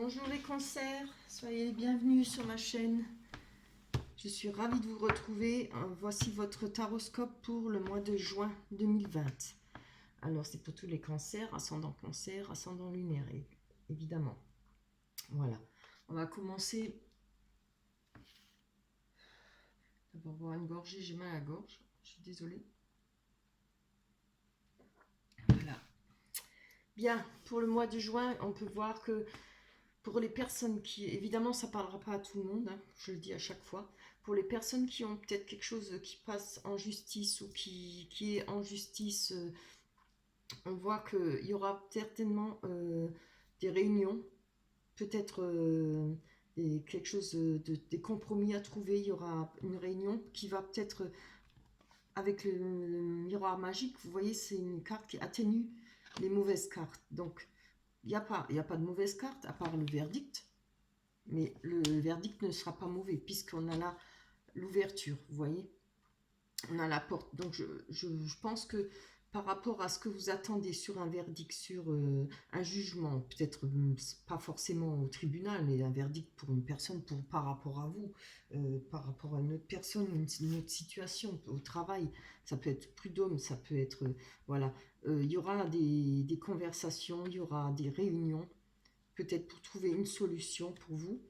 Bonjour les cancers, soyez les bienvenus sur ma chaîne. Je suis ravie de vous retrouver. Voici votre taroscope pour le mois de juin 2020. Alors c'est pour tous les cancers, ascendant lunaire, évidemment. Voilà, on va commencer. D'abord boire une gorgée, j'ai mal à la gorge, je suis désolée. Voilà. Bien, pour le mois de juin, on peut voir que pour les personnes qui, évidemment ça ne parlera pas à tout le monde, hein, je le dis à chaque fois, pour les personnes qui ont peut-être quelque chose qui passe en justice ou qui est en justice, on voit qu'il y aura certainement des réunions, peut-être quelque chose des compromis à trouver. Il y aura une réunion qui va peut-être, avec le miroir magique, vous voyez, c'est une carte qui atténue les mauvaises cartes. Donc, il n'y a pas de mauvaise carte à part le verdict. Mais le verdict ne sera pas mauvais, puisqu'on a là l'ouverture, vous voyez. On a la porte. Donc, je pense que par rapport à ce que vous attendez sur un verdict, sur un jugement, peut-être pas forcément au tribunal, mais un verdict pour une personne, par rapport à vous, par rapport à une autre personne, une autre situation, au travail, ça peut être prud'homme, ça peut être... voilà. Il y aura des conversations, il y aura des réunions, peut-être pour trouver une solution pour vous,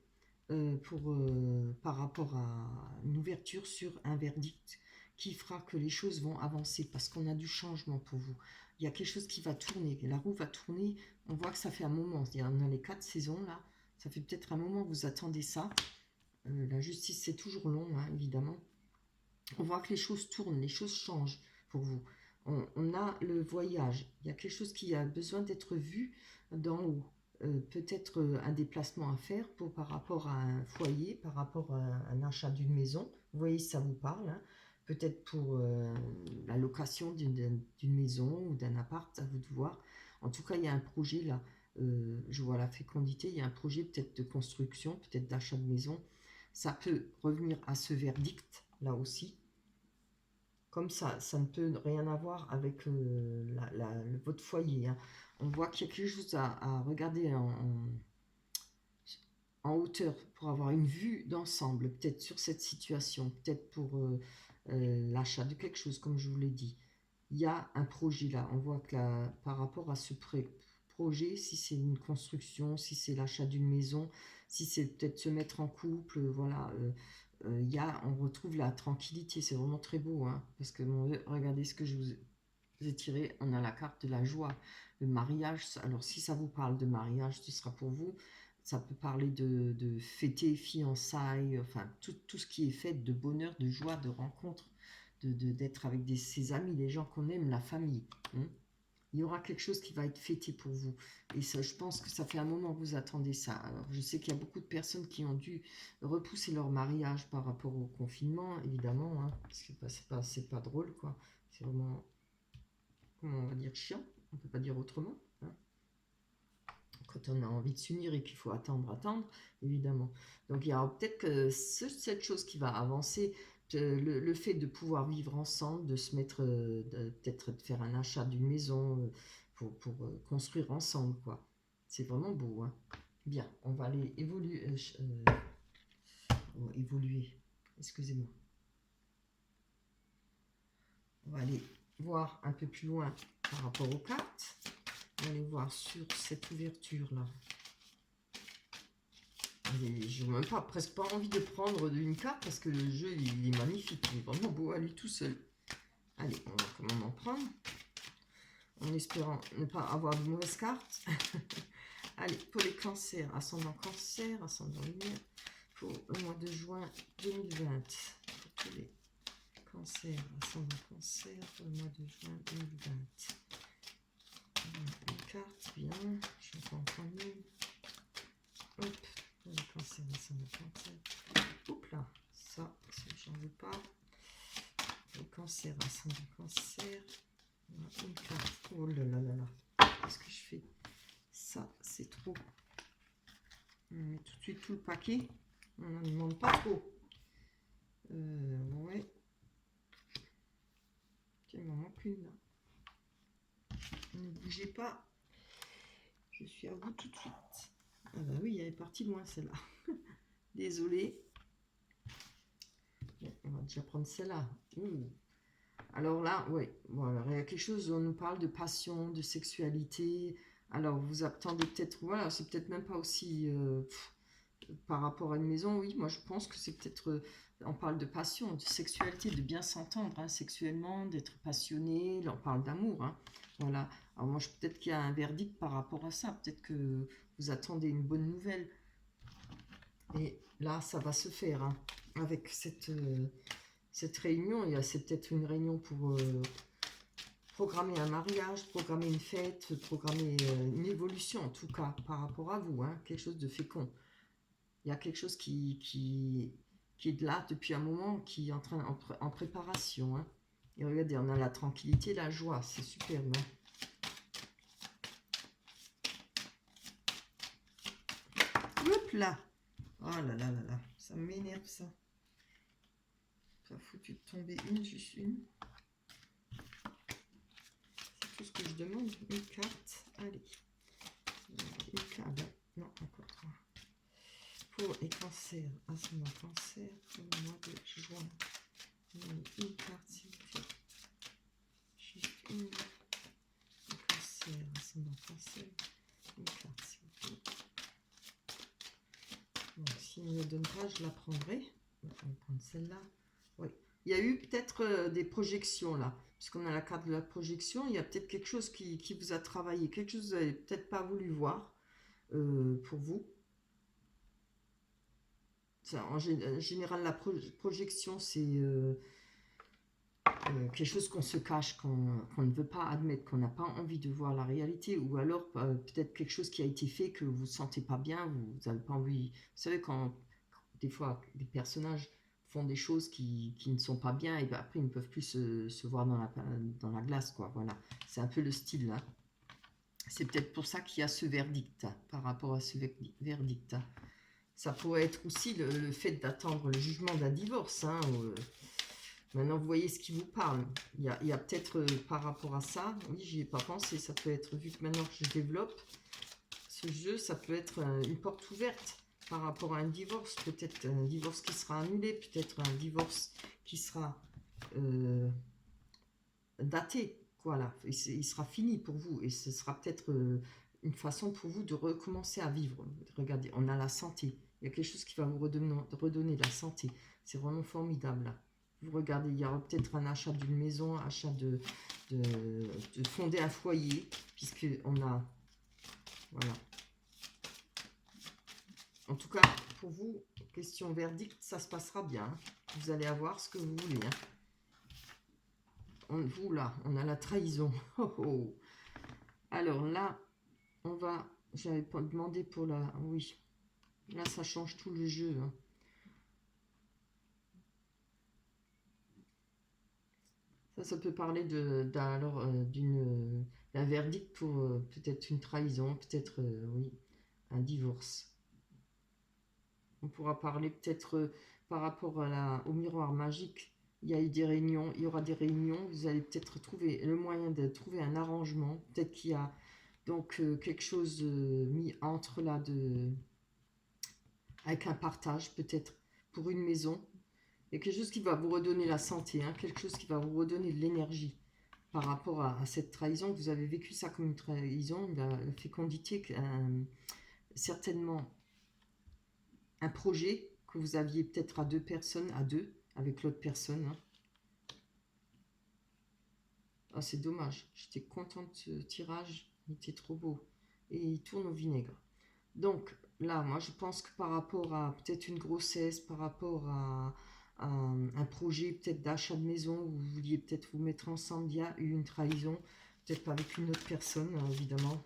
par rapport à une ouverture sur un verdict qui fera que les choses vont avancer, parce qu'on a du changement pour vous. Il y a quelque chose qui va tourner, la roue va tourner. On voit que ça fait un moment, c'est-à-dire dans les 4 saisons là, ça fait peut-être un moment que vous attendez ça. La justice, c'est toujours long, hein, évidemment. On voit que les choses tournent, les choses changent pour vous. On a le voyage, il y a quelque chose qui a besoin d'être vu d'en haut. Peut-être un déplacement à faire par rapport à un foyer, par rapport à un achat d'une maison. Vous voyez, ça vous parle, hein. Peut-être pour la location d'une maison ou d'un appart, à vous de voir. En tout cas, il y a un projet là. Je vois la fécondité, il y a un projet peut-être de construction, peut-être d'achat de maison. Ça peut revenir à ce verdict là aussi. Comme ça ne peut rien avoir avec votre foyer, hein. On voit qu'il y a quelque chose à regarder en hauteur pour avoir une vue d'ensemble, peut-être sur cette situation, peut-être pour l'achat de quelque chose, comme je vous l'ai dit. Il y a un projet là, on voit que par rapport à ce projet, si c'est une construction, si c'est l'achat d'une maison, si c'est peut-être se mettre en couple, voilà, on retrouve la tranquillité, c'est vraiment très beau, hein, parce que regardez ce que je vous ai tiré, on a la carte de la joie, le mariage. Alors si ça vous parle de mariage, ce sera pour vous. Ça peut parler de fêter, fiançailles, enfin tout ce qui est fête, de bonheur, de joie, de rencontre, d'être avec ses amis, les gens qu'on aime, la famille, hein. Il y aura quelque chose qui va être fêté pour vous. Et ça, je pense que ça fait un moment que vous attendez ça. Alors, je sais qu'il y a beaucoup de personnes qui ont dû repousser leur mariage par rapport au confinement, évidemment, hein, parce que c'est pas drôle, quoi. C'est vraiment, comment on va dire, chiant. On peut pas dire autrement, hein. Quand on a envie de s'unir et qu'il faut attendre, évidemment. Donc, il y aura peut-être que cette chose qui va avancer, le fait de pouvoir vivre ensemble, de se mettre, peut-être de faire un achat d'une maison pour construire ensemble, quoi. C'est vraiment beau, hein. Bien, on va aller évoluer. Évoluer. Excusez-moi. On va aller voir un peu plus loin par rapport aux cartes. On va aller voir sur cette ouverture-là. Je n'ai même pas, presque pas envie de prendre une carte parce que le jeu il est magnifique, il est vraiment beau à lui tout seul. Allez, on va quand même en prendre, en espérant ne pas avoir de mauvaises cartes. Allez, pour les cancers, ascendant cancer, ascendant lunaire, pour le mois de juin 2020. Pour tous les cancers, ascendant cancer, pour le mois de juin 2020. Une carte, bien, je vais en prendre une. Hop. Les cancers, ascendant cancer. Oups là, ça, j'en veux pas. Le cancer, ascendant cancer. Une carte. Oh là là là là. Qu'est-ce que je fais? Ça, c'est trop. On met tout de suite tout le paquet. On n'en demande pas trop. Ouais. Tiens, il m'en manque une là. Ne bougez pas. Je suis à vous tout de suite. Ah bah oui, il y avait partie loin celle-là. Désolée. Bon, on va déjà prendre celle-là. Alors là, oui, voilà, il y a quelque chose où on nous parle de passion, de sexualité. Alors vous attendez peut-être, voilà, c'est peut-être même pas aussi par rapport à une maison. Oui, moi je pense que c'est peut-être, on parle de passion, de sexualité, de bien s'entendre hein, sexuellement, d'être passionné. Là, on parle d'amour, hein, voilà. Alors moi, peut-être qu'il y a un verdict par rapport à ça. Peut-être que vous attendez une bonne nouvelle. Et là, ça va se faire hein, avec cette réunion. C'est peut-être une réunion pour programmer un mariage, programmer une fête, programmer une évolution en tout cas par rapport à vous. Hein, quelque chose de fécond. Il y a quelque chose qui est là depuis un moment, qui est en préparation. Hein. Et regardez, on a la tranquillité, la joie. C'est superbe. Hein. Hop là. Oh là là là là. Ça m'énerve ça. Ça foutu de tomber juste une. C'est tout ce que je demande. Une carte. Allez. Une carte. Non, encore trois. Pour les cancers, ascendant cancer, pour le mois de juin. Une carte, s'il vous plaît. Juste une. Cancer, ascendant cancer. Une carte, s'il vous plaît. Bon, s'il ne me donne pas, je la prendrai. On va prendre celle-là. Oui. Il y a eu peut-être des projections là. Puisqu'on a la carte de la projection, il y a peut-être quelque chose qui vous a travaillé. Quelque chose que vous n'avez peut-être pas voulu voir pour vous. Ça, en général, la projection, c'est quelque chose qu'on se cache, qu'on ne veut pas admettre, qu'on n'a pas envie de voir la réalité, ou alors peut-être quelque chose qui a été fait que vous ne sentez pas bien, vous n'avez pas envie. Vous savez, quand des fois, des personnages font des choses qui ne sont pas bien, et ben après, ils ne peuvent plus se voir dans la glace, quoi. Voilà, c'est un peu le style, là. C'est peut-être pour ça qu'il y a ce verdict, par rapport à ce verdict. Ça pourrait être aussi le fait d'attendre le jugement d'un divorce. Hein, maintenant, vous voyez ce qui vous parle. Il y a peut-être par rapport à ça, oui, j'y ai pas pensé. Ça peut être, vu que maintenant que je développe ce jeu, ça peut être une porte ouverte par rapport à un divorce. Peut-être un divorce qui sera annulé, peut-être un divorce qui sera daté. Voilà, il sera fini pour vous et ce sera peut-être une façon pour vous de recommencer à vivre. Regardez, on a la santé. Il y a quelque chose qui va vous redonner la santé. C'est vraiment formidable. Là. Vous regardez, il y aura peut-être un achat d'une maison, achat de fonder un foyer, puisqu'on a... Voilà. En tout cas, pour vous, question verdict, ça se passera bien. Vous allez avoir ce que vous voulez. Hein. Vous, là, on a la trahison. Oh, oh. Alors là, on va... J'avais pas demandé pour la... Oui. Là, ça change tout le jeu. Hein. Ça peut parler d'un verdict pour peut-être une trahison, peut-être, oui, un divorce. On pourra parler peut-être par rapport au miroir magique. Il y a eu des réunions, il y aura des réunions. Vous allez peut-être trouver le moyen de trouver un arrangement. Peut-être qu'il y a donc quelque chose mis entre là avec un partage, peut-être pour une maison. Il y a quelque chose qui va vous redonner la santé, hein, quelque chose qui va vous redonner de l'énergie par rapport à cette trahison. Vous avez vécu ça comme une trahison, la fécondité, certainement un projet que vous aviez peut-être à deux personnes, à deux, avec l'autre personne. Hein. Ah, c'est dommage, j'étais contente de ce tirage, il était trop beau. Et il tourne au vinaigre. Donc là, moi je pense que par rapport à peut-être une grossesse, par rapport à un projet peut-être d'achat de maison, où vous vouliez peut-être vous mettre ensemble, il y a eu une trahison, peut-être pas avec une autre personne, évidemment.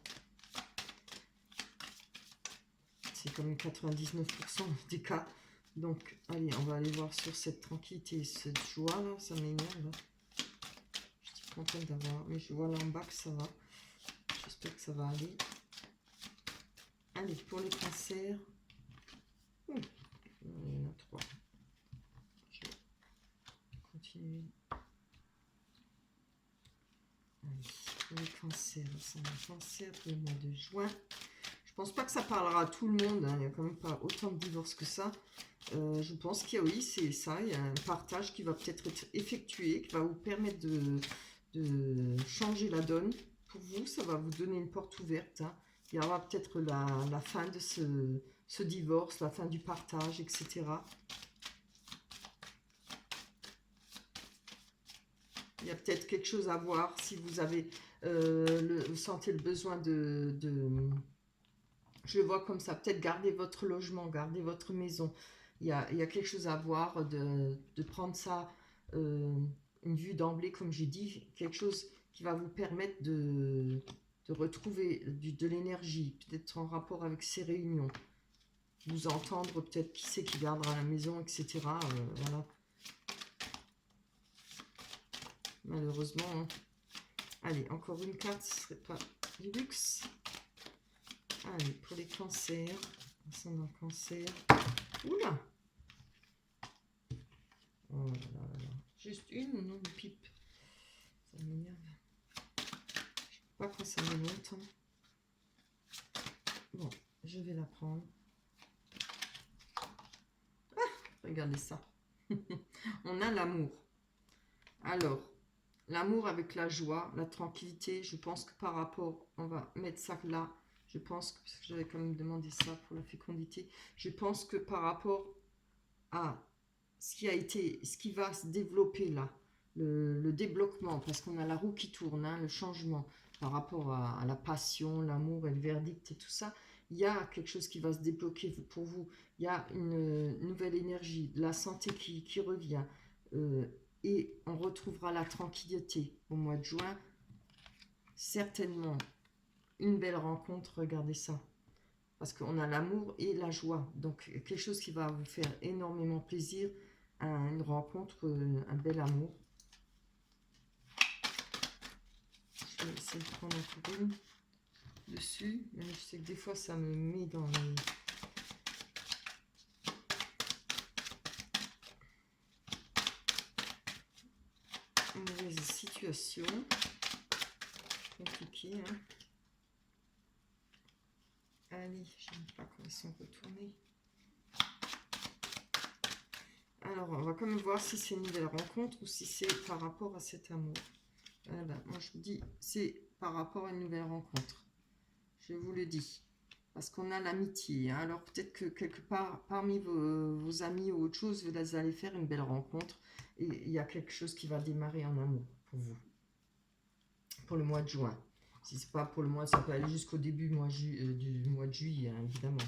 C'est comme 99% des cas. Donc, allez, on va aller voir sur cette tranquillité, cette joie là, ça m'énerve. Je suis contente d'avoir, mais je vois là en bas que ça va. J'espère que ça va aller. Allez, pour les cancers. Il y en a trois. Je vais continuer. Allez, pour les cancers, c'est un cancer pour le mois de juin. Je pense pas que ça parlera à tout le monde, hein. Il n'y a quand même pas autant de divorces que ça. Je pense qu'il y a, oui, c'est ça, il y a un partage qui va peut-être être effectué, qui va vous permettre de changer la donne. Pour vous, ça va vous donner une porte ouverte, hein. Il y aura peut-être la fin de ce divorce, la fin du partage, etc. Il y a peut-être quelque chose à voir si vous avez vous sentez le besoin je le vois comme ça, peut-être garder votre logement, garder votre maison. Il y a quelque chose à voir, de prendre ça, une vue d'emblée, comme j'ai dit, quelque chose qui va vous permettre de retrouver de l'énergie, peut-être en rapport avec ces réunions. Vous entendre peut-être qui c'est qui gardera la maison, etc. Voilà. Malheureusement, hein. Allez, encore une carte, ce serait pas du luxe. Allez, pour les cancers, ascendant cancer. Oula! Oh là là là. Juste une ou non, pipe? Ça m'énerve. Je sais pas quand ça me monte. Bon, je vais la prendre. Ah, regardez ça. On a l'amour. Alors, l'amour avec la joie, la tranquillité, je pense que par rapport, on va mettre ça là, je pense que, parce que j'avais quand même demandé ça pour la fécondité, je pense que par rapport à ce qui va se développer là, le débloquement, parce qu'on a la roue qui tourne, hein, le changement par rapport à la passion, l'amour et le verdict et tout ça, il y a quelque chose qui va se débloquer pour vous, il y a une nouvelle énergie, de la santé qui revient, et on retrouvera la tranquillité au mois de juin, certainement une belle rencontre, regardez ça. Parce qu'on a l'amour et la joie. Donc, quelque chose qui va vous faire énormément plaisir. Une rencontre, un bel amour. Je vais essayer de prendre encore une dessus. Même je sais que des fois, ça me met dans les... mauvaises situations. Compliqué, hein. Allez, je n'aime pas quand ils sont retournés. Alors, on va quand même voir si c'est une nouvelle rencontre ou si c'est par rapport à cet amour. Voilà, moi je vous dis, c'est par rapport à une nouvelle rencontre. Je vous le dis. Parce qu'on a l'amitié, hein. Alors peut-être que quelque part, parmi vos amis ou autre chose, vous allez faire une belle rencontre. Et il y a quelque chose qui va démarrer en amour pour vous. Pour le mois de juin. Si c'est pas pour le mois, ça peut aller jusqu'au début du mois de juillet, hein, évidemment.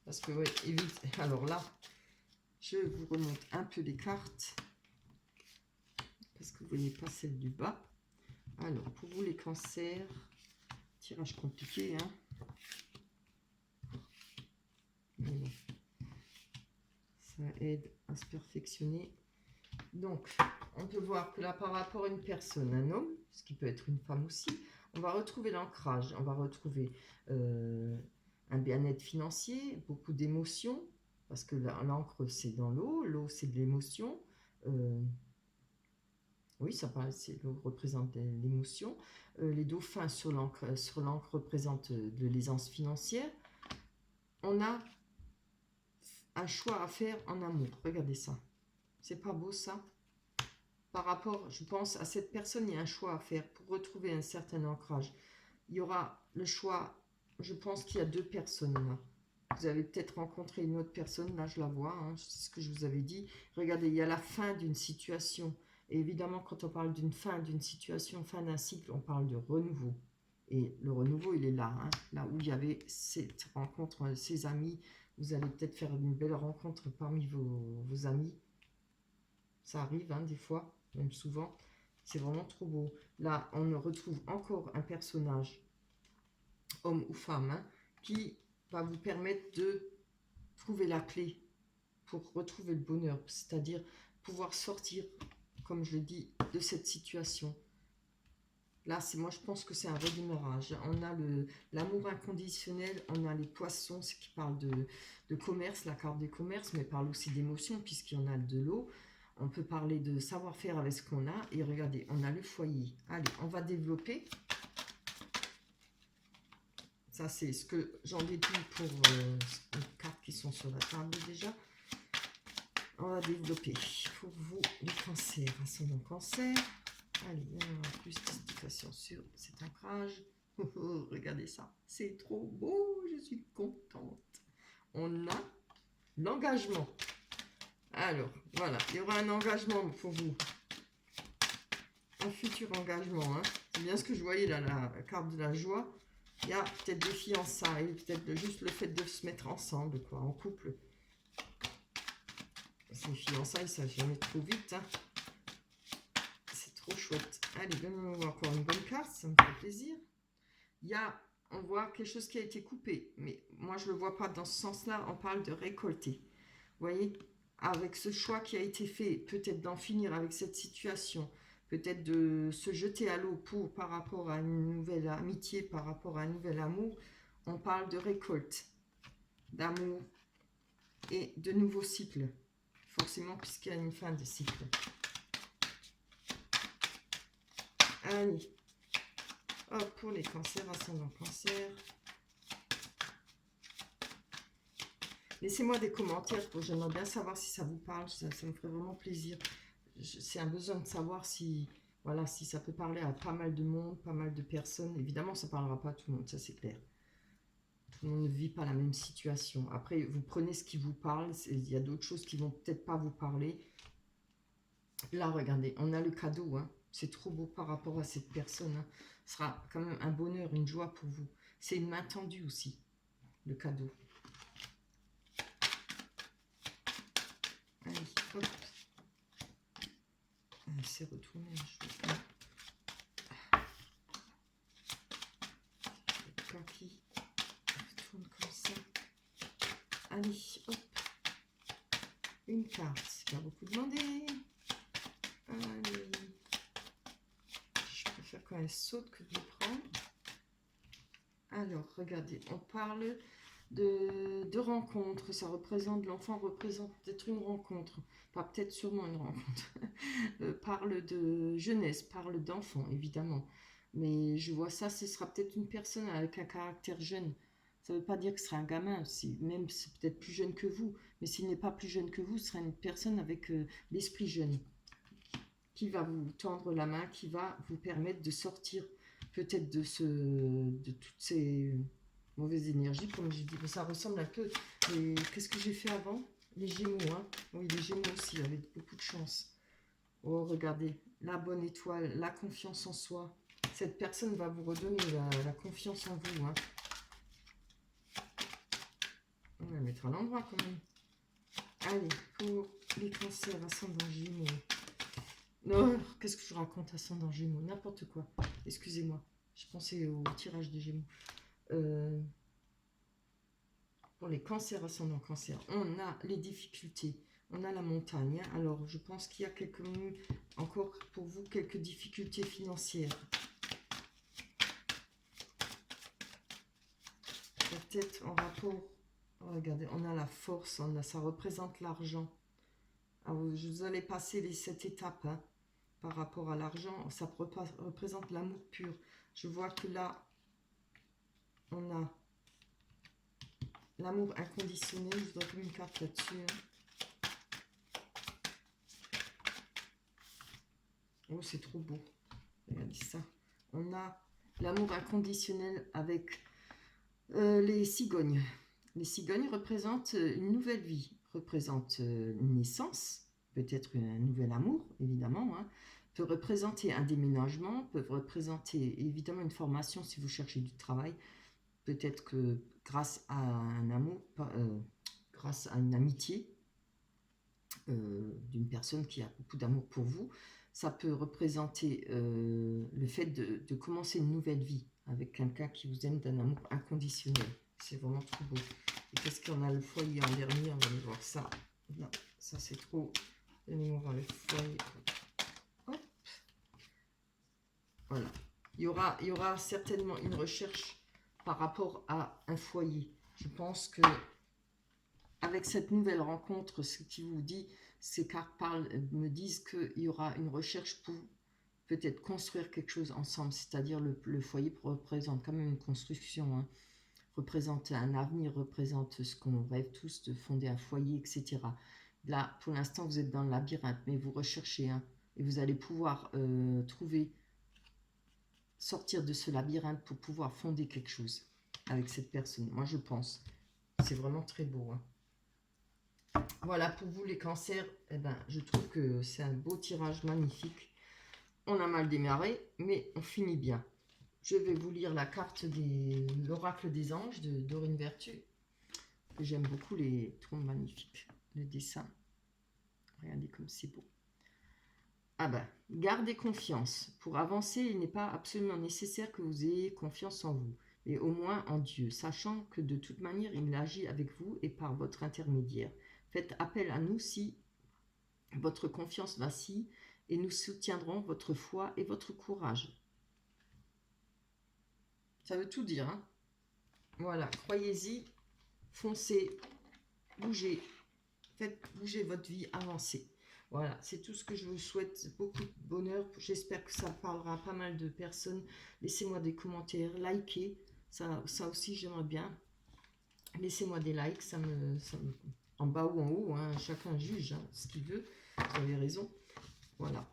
Parce que, ouais, évite. Alors là, je vous remonte un peu les cartes. Parce que vous ne voyez pas celle du bas. Alors, pour vous les cancers, tirage compliqué, hein. Mais bon, ça aide à se perfectionner. Donc, on peut voir que là, par rapport à une personne, un homme, ce qui peut être une femme aussi, on va retrouver l'ancrage, on va retrouver un bien-être financier, beaucoup d'émotions, parce que l'encre, c'est dans l'eau c'est de l'émotion. Oui, ça paraît, l'eau représente l'émotion. Les dauphins sur l'encre représentent de l'aisance financière. On a un choix à faire en amour. Regardez ça. C'est pas beau ça? Par rapport, je pense, à cette personne, il y a un choix à faire pour retrouver un certain ancrage. Il y aura le choix, je pense qu'il y a deux personnes là. Vous avez peut-être rencontré une autre personne, là je la vois, hein, c'est ce que je vous avais dit. Regardez, il y a la fin d'une situation. Et évidemment, quand on parle d'une fin d'une situation, fin d'un cycle, on parle de renouveau. Et le renouveau, il est là, hein, là où il y avait cette rencontre, ces amis. Vous allez peut-être faire une belle rencontre parmi vos amis. Ça arrive, hein, des fois, même souvent. C'est vraiment trop beau. Là, on retrouve encore un personnage, homme ou femme, hein, qui va vous permettre de trouver la clé pour retrouver le bonheur, c'est-à-dire pouvoir sortir, comme je l'ai dit, de cette situation. Là, moi, je pense que c'est un redémarrage. On a l'amour inconditionnel, on a les poissons, ce qui parle de commerce, la carte des commerces, mais parle aussi d'émotion, puisqu'il y en a de l'eau. On peut parler de savoir-faire avec ce qu'on a. Et regardez, on a le foyer. Allez, on va développer. Ça, c'est ce que j'en déduis pour les cartes qui sont sur la table déjà. On va développer pour vous les cancers, ascendant cancer. Allez, il y aura plus d'explications sur cet ancrage. Oh, oh, regardez ça, c'est trop beau, je suis contente. On a l'engagement. Alors, voilà, il y aura un engagement pour vous. Un futur engagement. Hein. C'est bien ce que je voyais là, la carte de la joie. Il y a peut-être des fiançailles, peut-être juste le fait de se mettre ensemble, quoi, en couple. Ces fiançailles, ça jamais trop vite. Hein. C'est trop chouette. Allez, donne-moi encore une bonne carte, ça me fait plaisir. Il y a, on voit quelque chose qui a été coupé, mais moi je ne le vois pas dans ce sens-là, on parle de récolter. Vous voyez, avec ce choix qui a été fait, peut-être d'en finir avec cette situation, peut-être de se jeter à l'eau par rapport à une nouvelle amitié, par rapport à un nouvel amour, on parle de récolte, d'amour et de nouveaux cycles, forcément puisqu'il y a une fin de cycle. Allez, hop, pour les cancers, ascendant cancer. Laissez-moi des commentaires, j'aimerais bien savoir si ça vous parle, ça me ferait vraiment plaisir. C'est un besoin de savoir si, voilà, si ça peut parler à pas mal de monde, pas mal de personnes. Évidemment, ça ne parlera pas à tout le monde, ça c'est clair. Tout le monde ne vit pas la même situation. Après, vous prenez ce qui vous parle, il y a d'autres choses qui vont peut-être pas vous parler. Là, regardez, on a le cadeau, hein. C'est trop beau par rapport à cette personne. Hein. Ce sera quand même un bonheur, une joie pour vous. C'est une main tendue aussi, le cadeau. Allez, hop. C'est retourné. Qui retourne comme ça. Allez, hop. Une carte, c'est pas beaucoup demandé. Allez. Je préfère quand elle saute que de le prendre. Alors, regardez, on parle de rencontres. Ça représente, l'enfant représente peut-être une rencontre. Pas peut-être sûrement une rencontre. Parle de jeunesse, parle d'enfant, évidemment. Mais je vois ça, ce sera peut-être une personne avec un caractère jeune. Ça ne veut pas dire que ce sera un gamin, même c'est peut-être plus jeune que vous. Mais s'il n'est pas plus jeune que vous, ce sera une personne avec l'esprit jeune qui va vous tendre la main, qui va vous permettre de sortir peut-être de toutes ces mauvaises énergies, comme je dis. Ça ressemble un peu. Qu'est-ce que j'ai fait avant? Les Gémeaux, hein. Oui, les Gémeaux aussi, avec beaucoup de chance. Oh, regardez, la bonne étoile, la confiance en soi. Cette personne va vous redonner la confiance en vous. Hein. On va la mettre à l'endroit quand même. Allez, pour les cancers, ascendant Gémeaux. Non, qu'est-ce que je raconte, ascendant Gémeaux? N'importe quoi. Excusez-moi, je pensais au tirage des Gémeaux. Pour les cancers, ascendant cancer, on a les difficultés. On a la montagne. Hein. Alors, je pense qu'il y a encore pour vous quelques difficultés financières. Peut-être en rapport. Regardez, on a la force, ça représente l'argent. Vous allez passer cette étape hein, par rapport à l'argent. Ça représente l'amour pur. Je vois que là, on a l'amour inconditionnel. Je voudrais comme une carte là-dessus. Hein. Oh, c'est trop beau. Regardez ça. On a l'amour inconditionnel avec les cigognes. Les cigognes représentent une nouvelle vie, représentent une naissance, peut-être un nouvel amour, évidemment. Hein. Peut représenter un déménagement, peuvent représenter évidemment une formation si vous cherchez du travail. Peut-être que grâce à un amour, grâce à une amitié d'une personne qui a beaucoup d'amour pour vous, ça peut représenter le fait de commencer une nouvelle vie avec quelqu'un qui vous aime d'un amour inconditionnel. C'est vraiment trop beau. Et qu'est-ce qu'on a le foyer en dernier? On va aller voir ça. Non, ça c'est trop. Donnez-moi voir le foyer. Hop. Voilà. Il y aura certainement une recherche par rapport à un foyer. Je pense que avec cette nouvelle rencontre, ce qui vous dit, ces cartes me disent qu'il y aura une recherche pour peut-être construire quelque chose ensemble. C'est-à-dire le foyer représente quand même une construction. Hein. représente un avenir, représente ce qu'on rêve tous de fonder un foyer, etc. Là, pour l'instant, vous êtes dans le labyrinthe, mais vous recherchez, hein, et vous allez pouvoir sortir de ce labyrinthe pour pouvoir fonder quelque chose avec cette personne. Moi, je pense. C'est vraiment très beau. Hein. Voilà, pour vous, les cancers, eh ben, je trouve que c'est un beau tirage magnifique. On a mal démarré, mais on finit bien. Je vais vous lire la carte de l'oracle des anges de Dorine Vertu. J'aime beaucoup les trompes magnifiques, le dessin. Regardez comme c'est beau. Ah ben, gardez confiance. Pour avancer, il n'est pas absolument nécessaire que vous ayez confiance en vous, mais au moins en Dieu, sachant que de toute manière, il agit avec vous et par votre intermédiaire. Faites appel à nous si votre confiance vacille et nous soutiendrons votre foi et votre courage. Ça veut tout dire, hein? Voilà, croyez-y, foncez, bougez, faites bouger votre vie, avancez. Voilà, c'est tout ce que je vous souhaite, beaucoup de bonheur. J'espère que ça parlera à pas mal de personnes. Laissez-moi des commentaires, likez, ça aussi j'aimerais bien. Laissez-moi des likes, en bas ou en haut, hein, chacun juge hein, ce qu'il veut. Vous avez raison. Voilà.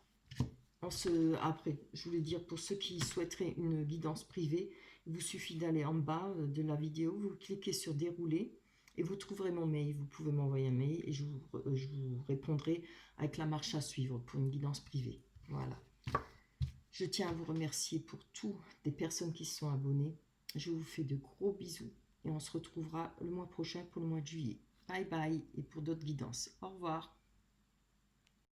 Après, je voulais dire, pour ceux qui souhaiteraient une guidance privée, il vous suffit d'aller en bas de la vidéo, vous cliquez sur dérouler et vous trouverez mon mail. Vous pouvez m'envoyer un mail et je vous répondrai avec la marche à suivre pour une guidance privée. Voilà. Je tiens à vous remercier pour toutes les personnes qui se sont abonnées. Je vous fais de gros bisous et on se retrouvera le mois prochain pour le mois de juillet. Bye bye et pour d'autres guidances. Au revoir.